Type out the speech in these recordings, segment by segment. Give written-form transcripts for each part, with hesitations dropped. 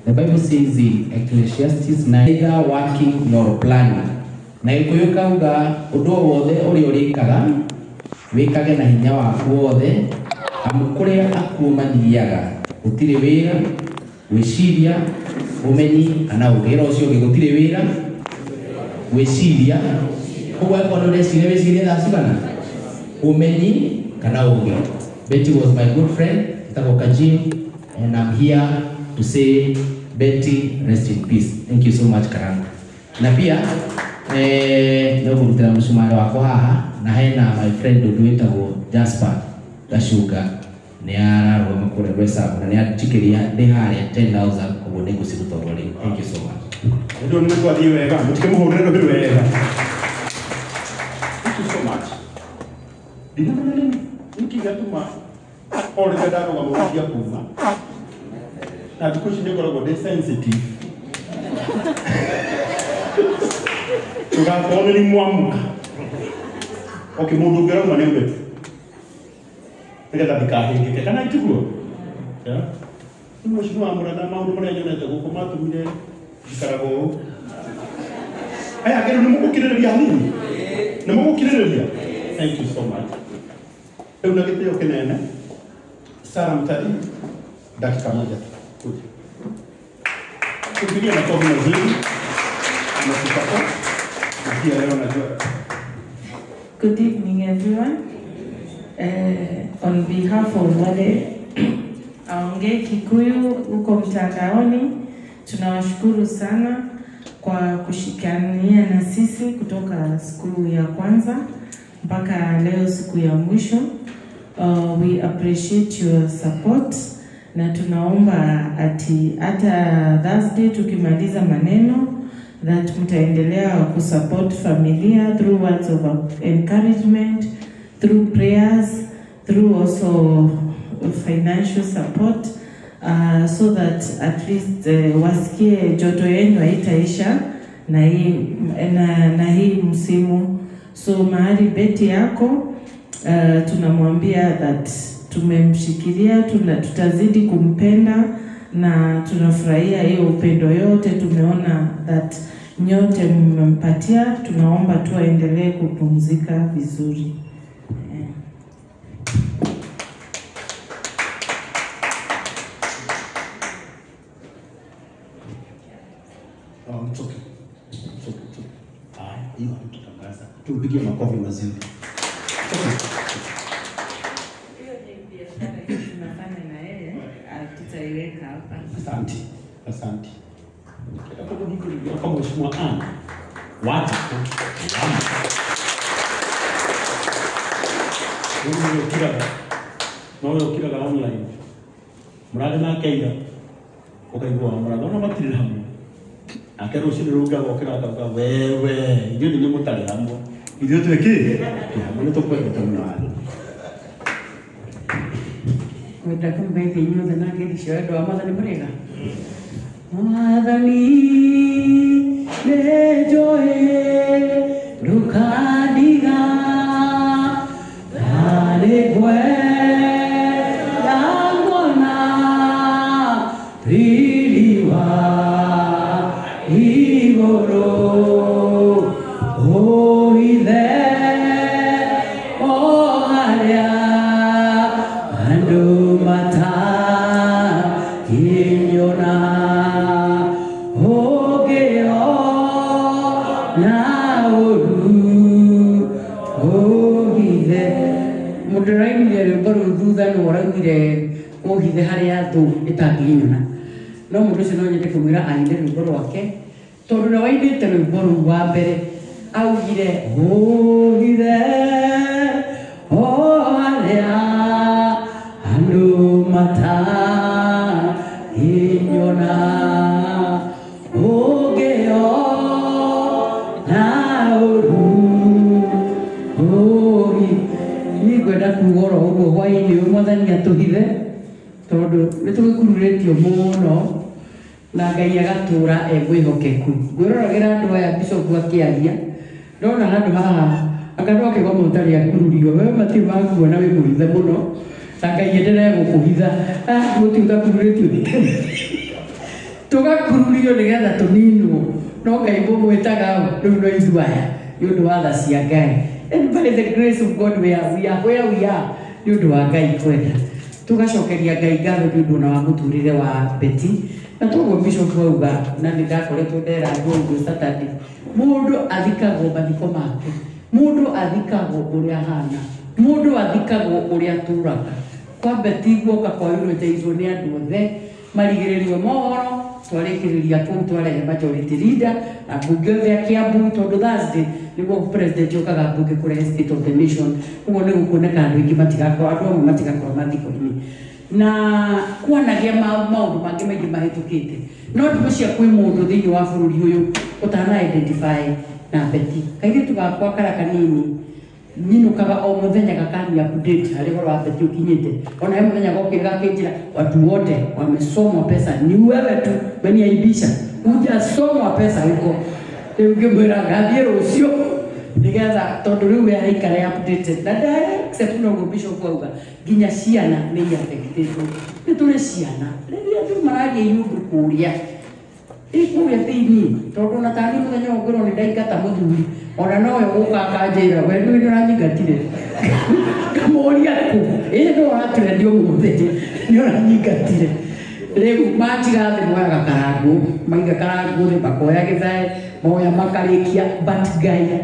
The Bible says in Ecclesiastes 9, neither working nor planning. Na ikuyoka uga udo wothe uri urikaga wikage na hinya waku wothe amukuria akumaniriaga gutire wira wiciria umenyi kana ugira ucio gutire wira wiciria kuwa kono ndecire wiciria thacigana umenyi kana ugira. Betty was my good friend Takokajim, and I'm here to say Betty rest in peace. Thank you so much Karanga. Na pia no kurutira musumari wako haha na hena my friend Odwetagwo Jasper Gashuga ni ararwa makore resa na ni atikiria ndi haria 10,000 kubo nego sirutogori. Thank you so much. Ndio nimekuwa wega mtike muhurero wega. Thank you so much. Dinamana nini nikigatuma ore kadaro gamukia kuma na because ndikoro go sensitive tugakono ni mwamuka okay mundu ngero mane wetu tega bikahenge kana itugo ya nimo shino amurana maundu mane nyonete guko matumire ikarago aya ngero nimukukiriria nini nimukukiriria. Thank you so much. Euna gitio kenene Sara Mtari dakika moja kuja kupigia makofi mazuri na kupata na pia leo najua. Good evening everyone. On behalf of wale aongee Kikuyu huko mtandaoni, tunawashukuru sana kwa kushikania na sisi kutoka siku ya kwanza mpaka leo siku ya mwisho. We appreciate your support na tunaomba ati hata Thursday tukimaliza maneno that mtaendelea kusupport familia through words of encouragement, through prayers, through also financial support, so that at least wasikie joto yenu haitaisha na hii msimu. So mahali Betty yako tunamwambia that tumemshikilia, tutazidi kumpenda na tunafurahia hiyo upendo yote tumeona that nyote mmempatia. Tunaomba tu aendelee kupumzika vizuri. Tupigie makofi mazuri. Tutaiweka hapa. Asante. Asante. Kitabu hiki ni kama mheshimiwa Ana. Wacha tu. Ndio kila online. Mradi na kaida. Ukaigwa mradi na matiri hamu. Akero shiriruga okira akaga wewe. Ndio ni mutale hamu. Ndio tuweke. Ya, mbona tokwenda tamna. Mwitaka mbeke inyothe na ngerisho ndo amathani murega mwathani nejoe ndukadiga alegwe yangona riliwa igoro oithe oharia andu mata kinyona ogeo na oru ohithe mudiraimire rwimbo thutha no raugire ohithe haria thu itanginyona no mundu ucio no nyende kumwira ainde rwimbo rwake tondu na waindite rwimbo ruu wa mbere augire ohithe oharia andu mata inyona ogeo na oru ohi nigwenda kugora uguo hwaini mwathani atuhithe tondu nitugikururĩtio mũno na Ngai agatura egwihokeku. Ngwĩroragira andũ aya Bishop akĩaria ndona handũ haha akandũ akĩgoma ũtarĩ akururio we matirĩ makuona wĩ mũhithe mũno na Ngai endelee gũkũhitha gũtiuga kururĩtio tugakururio nigetha tuninwo no Ngai mũgwĩtaga rĩu no ithuaya nĩ ũndũ wa tha cia Ngai. And by the grace of God we are where we are nĩ ũndũ wa Ngai kwenda. Tugacokeria Ngai ngatho nĩ ũndũ wa mũtũrĩre wa Betty. Na toguo Bishop auga na nĩ ndakoretwo ndera ngũndũ Saturday. Mũndũ athikagwo mathiko make. Mũndũ athikagwo ũrĩa hana. Mũndũ athikagwo ũrĩa tũraga. Kwa Betty guoka kwa eulogiaizwo nĩ andũ othe marigĩrĩrio mohoro twarĩkĩrĩria kũu twarehe majority leader na mbunge othe a Kiambu tondũ Thursday nĩguo president okaga mbunge kũrehe state of the nation. Ũguo nĩ gũkuoneka andũ aingĩ matigakorwo andũ amwe matigakorwo mathiko-inĩ na kwanagia maũndũ mangĩ maingĩ mahĩtũkĩte no ndimũ cia kwĩ mũndũ thĩinĩ wa bũrũri ũyũ ũtana identify na Betty. Kairĩtu gakwa kara kanini nyinukaga o muthenya gakani update harĩ ũhoro wa Betty ũkinyĩte. Ona he muthenya gokĩra gakĩnjĩra watu wote wamesomwa pesa ni wewe tu weniaibisha hujasomwa pesa huko. Rĩu ngĩmwĩra ngathiĩ rũciũ nigetha tondũ rĩu araikara updated na except no Bishop auga nginya ciana nĩ affected. Nĩ tũrĩ ciana rĩrĩa andũ maragia yũndũ kũrĩa ikuya thĩinĩ tondũ na tani muthenya ũngĩrwo nĩ ndaingata mũthuri ona no yo gũkanganjĩra we nĩ ũranyingatire kamũria kũ ĩĩ no ũraturendio mũthenya nĩ ũranyingatire. Rĩu manjiga thĩ moyaga karangu maiga karangu thĩ makoya gĩthae moya makarĩkia but Ngai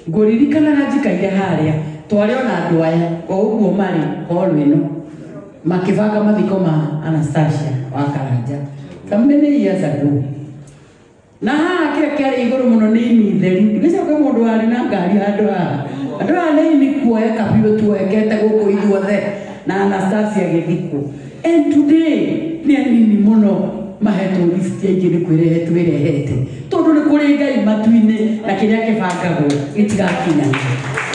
ngũririkanaga njikaire harĩa twarĩ ona andũ aya o ũguo marĩ horo ĩno makĩbanga mathiko ma Anastasia wa Karanja kamene years ago. Na kĩrĩa kĩarĩ igũrũ mũno nĩ ini theri ndicoka mũndũ warĩ na ngari handũ haha andũ aya nĩ ini kuoeka biũ tuoekete gũkũ ithuothe na Anastasia gĩthikũ. And today nĩ anini mũno mahetwo list yaingĩ nĩ kwĩrehe twĩrehete tondũ nĩ kũrĩ Ngai matu-inĩ na kĩrĩa kĩbangagwo gĩtigakinya.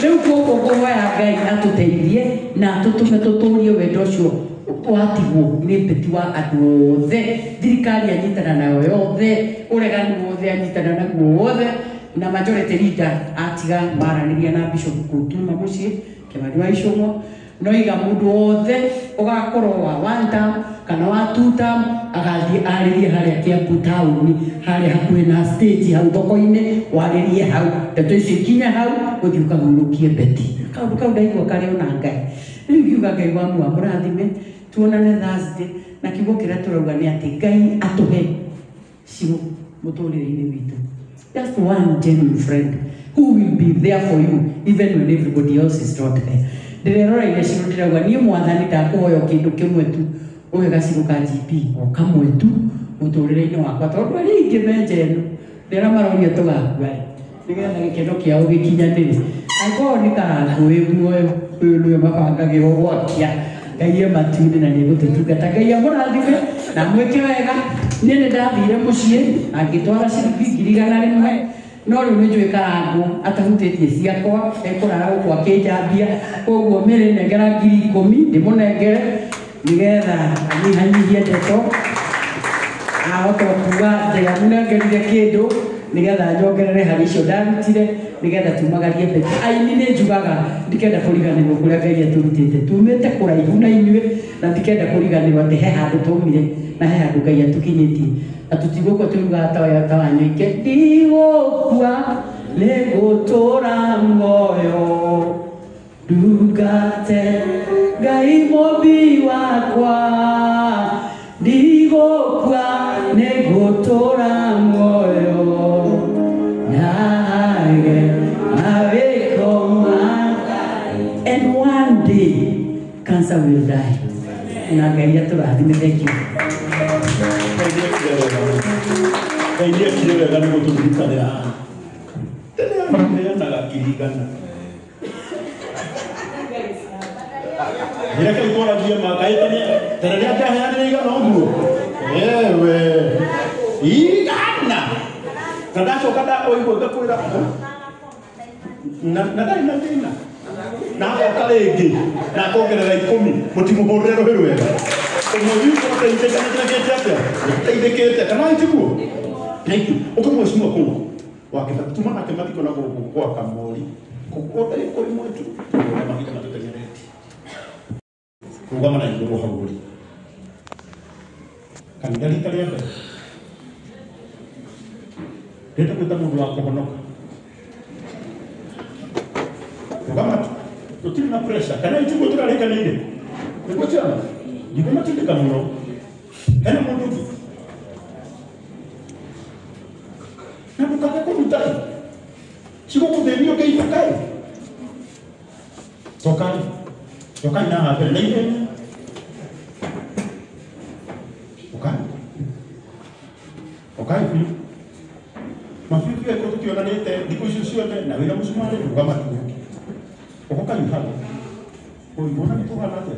Rĩu kũguo kũhoya Ngai atũteithie na tũtũme tũtũrie wendo ũcio watigwo nĩ Betty wa andũ othe thirikari anyitana nayo yothe ũregani wothe anyitana naguo wothe na majority leader atiga maranĩria na Bishop Kutuma mũciĩ Kĩmathi wa Icũng'wa no iga mũndũ wothe ũgakorwo wa one term kana wa two term agathiĩ arĩrie harĩa Kiambu taũni harĩa hakuhĩ na stage hau thoko-inĩ warĩrie hau ndeto icio ikinya hau ũthiĩ ũkahurũkie Betty. Kaũndũ kau ndaigua karĩ ona Ngai. Rĩu ngiuga Ngai wa mũrathime tuonane Thursday na kiugo kĩrĩa tũrauga nĩ atĩ Ngai atũhe ciũ mũtũrĩre-inĩ witũ. Just one genuine friend who will be there for you even when everybody else is not there. Ndĩreroreire ciũ ndĩrauga niĩ mwathani ndakũhoya kĩndũ kĩmwe tu ũhe gacigo ka GP o kamwe tu mũtũrĩre-inĩ wakwa tondũ arĩa aingĩ menja ĩno rĩrĩa maroria tũgakua nĩgetha gĩkeno kĩao gĩkinyanĩre. Angorwo nĩ karangu wĩ muoyo ũyũ nĩwe mabangagĩrwo gwakia Ngai matu-inĩ na nĩ gũtũtungata. Ngai amũrathime na mwĩke wega. Niĩ nĩ ndathire mũciĩ angĩtwara ciringi 100 no rĩu nĩ njũĩ karangu atahutĩtie ciakwa ekũrara gũkũ akĩnjambia koguo mĩrĩ nengera 10,000 ndĩmũnengere nĩgetha anyihanyihie ndeto ahota kuga njega mũnengerire kĩndũ nĩgetha njongerere harĩ icio ndarutire nĩgetha tumagarie Betty. Aini nĩ njugaga ndikenda kũriganĩrwo kũrĩa Ngai atũrutĩte tumĩte kũraihu na inyuĩ na ndikenda kũriganĩrwo atĩ he handũ twaumire na he handũ Ngai atũkinyĩtie na tũtigũkwo turugaga ta wanyoike ndigũkua nĩgũtũra muoyo ndungate Ngai mũmbi wakwa ndigũkua nĩgũtũra muoyo nage mawĩkoma and one day cancer will die. Na Ngai atũrathime. Thank you. Ngai nĩekire wega nĩ gũtũririkanĩra haha. Tene aheanaga 100. Nĩreke tũragie Ngai tene rĩrĩa ndaheanire 100 ũguo. Ewe 100 na ndacoka ndakoigua ngakwĩra na ndarĩ na thĩna na agoka rĩngĩ na akongerera 10 mũtimũhũrĩre rũhĩ rwega ũmwe witũ ũteithĩkĩte atĩa ũteithĩkĩte kana itiguo ũkamwĩcimua kũu wakĩta tuma nake mathiko na gũkũ kwa Kamori kũkũta kũrĩ mwetu na mahinda matũtengeretie kũrũgama na igũrũ hau rĩ kanitha rita rĩa mbere Nenda kwita mundu wa kuhonoka. Kama tutiri na pressure, kana itugo turareka ninde. Niko cyane. Gikoma tindika muno. Hena mundu. Na mukaka ko mutai. Chiko kudenio ke itakai. Tokai na hapo ndio. Okay, mafifi yako tukiona nete dikushushiwa na wila msumari kama tu. Okoka yuhabo. Kwa hiyo mbona nitoka nate?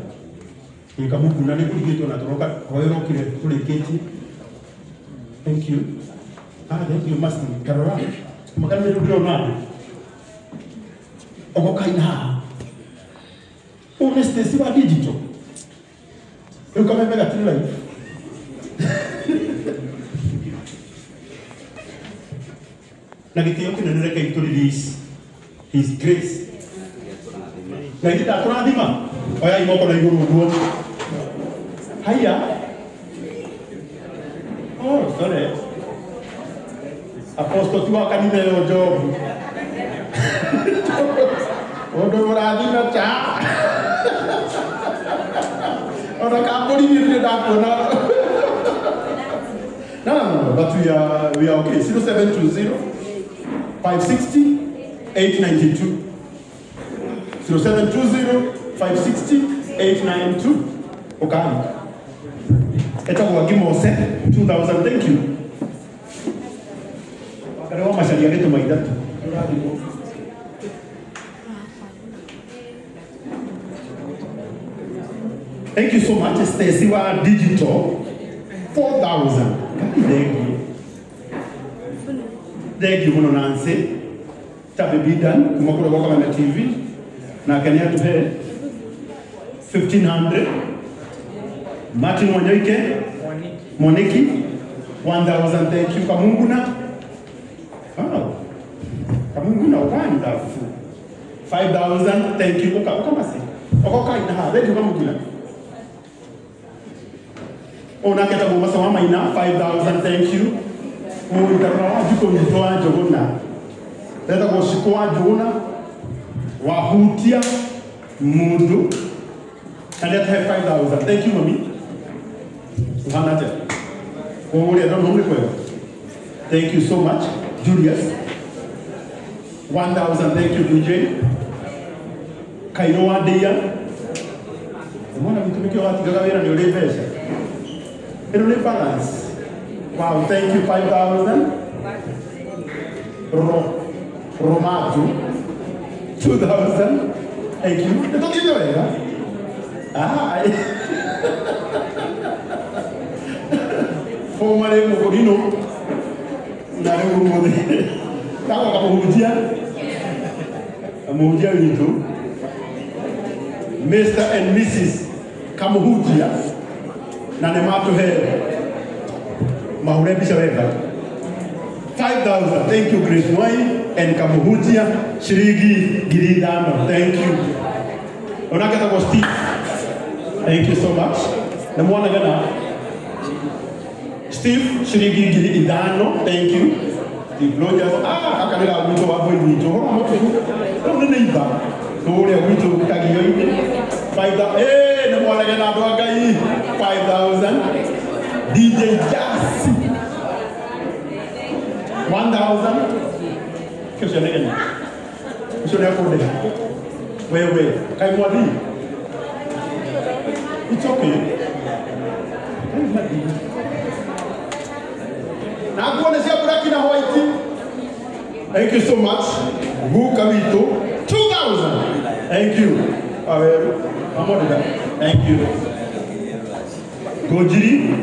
Nikamu kuna ni kuligito na toroka koero kile kule keti. Thank you. Thank you master Karora. Makani ndio nani? Okoka ina. Honestly si wa digital. Kama mega tula. Na gitio kinene reke itu release his grace. Na gita tunathima oya imoko na iguru guo. Haya. Oh, sorry. Apostle tuwa kanitha yo Job. Odo murathima cha. Odo kapori ni ndakona. No, but we are okay. 0720 560 892. 0720 560 892. Okay. Eta kwa Gimose 2000. Thank you. Wakati masharia yetu maidatu. Thank you so much. Stacy wa digital 4,000. Thank you muno Nancy. Tabe bidan kumakura kwa kama TV na kanya tuhe 1500. Martin Wanyoike Moniki 1,000. Thank you Kamunguna. Oh, Kamunguna wonderful. 5,000. Thank you Okamasi. Okoka ina ha. Thank you Kamunguna. Ona keta bomba sama maina 5,000. Thank you. Oh, itarwa jiko mtoa jogona. Leta kwa shikoa jogona. Wahutia mundu. And let's have 5,000. Thank you, mommy. Uhanate. Omuri adon omuri kwa. Thank you so much, Julius. 1,000. Thank you, DJ. Kairoa Deya. Mwana mtumikio wati gagawira ni ulebesha. It'll balance. Wow, thank you, 5,000. Romatu, 2,000. Thank you. Ito dito eh, ha? Ah, Formale Mokorino. Nare Mumode. Tawa kamuhujia. Kamuhujia wito. Mr. and Mrs. Kamuhujia. Na nematu he mahurebisha wega 5,000. Thank you Grace Mwai and Kamuhujia Shirigi Giridano. Thank you. Onakata kwa Steve. Thank you so much. Na mwana gana Steve Shirigi Giridano. Thank you. Steve Rogers. Akanela wito wabo wito. Hora moto. None neiba. Nore wito kagiyo. 5,000. Na mwana gana doaga hii 5,000. DJ Jazz 1,000. Kesho nini? Kesho ni hapo ndio. Wewe, kai mwadi. It's okay. Na kuona sia buraki na white. Thank you so much. Gu Kamito 2,000. Thank you. Aweru. Amoda. Thank you. Gojiri.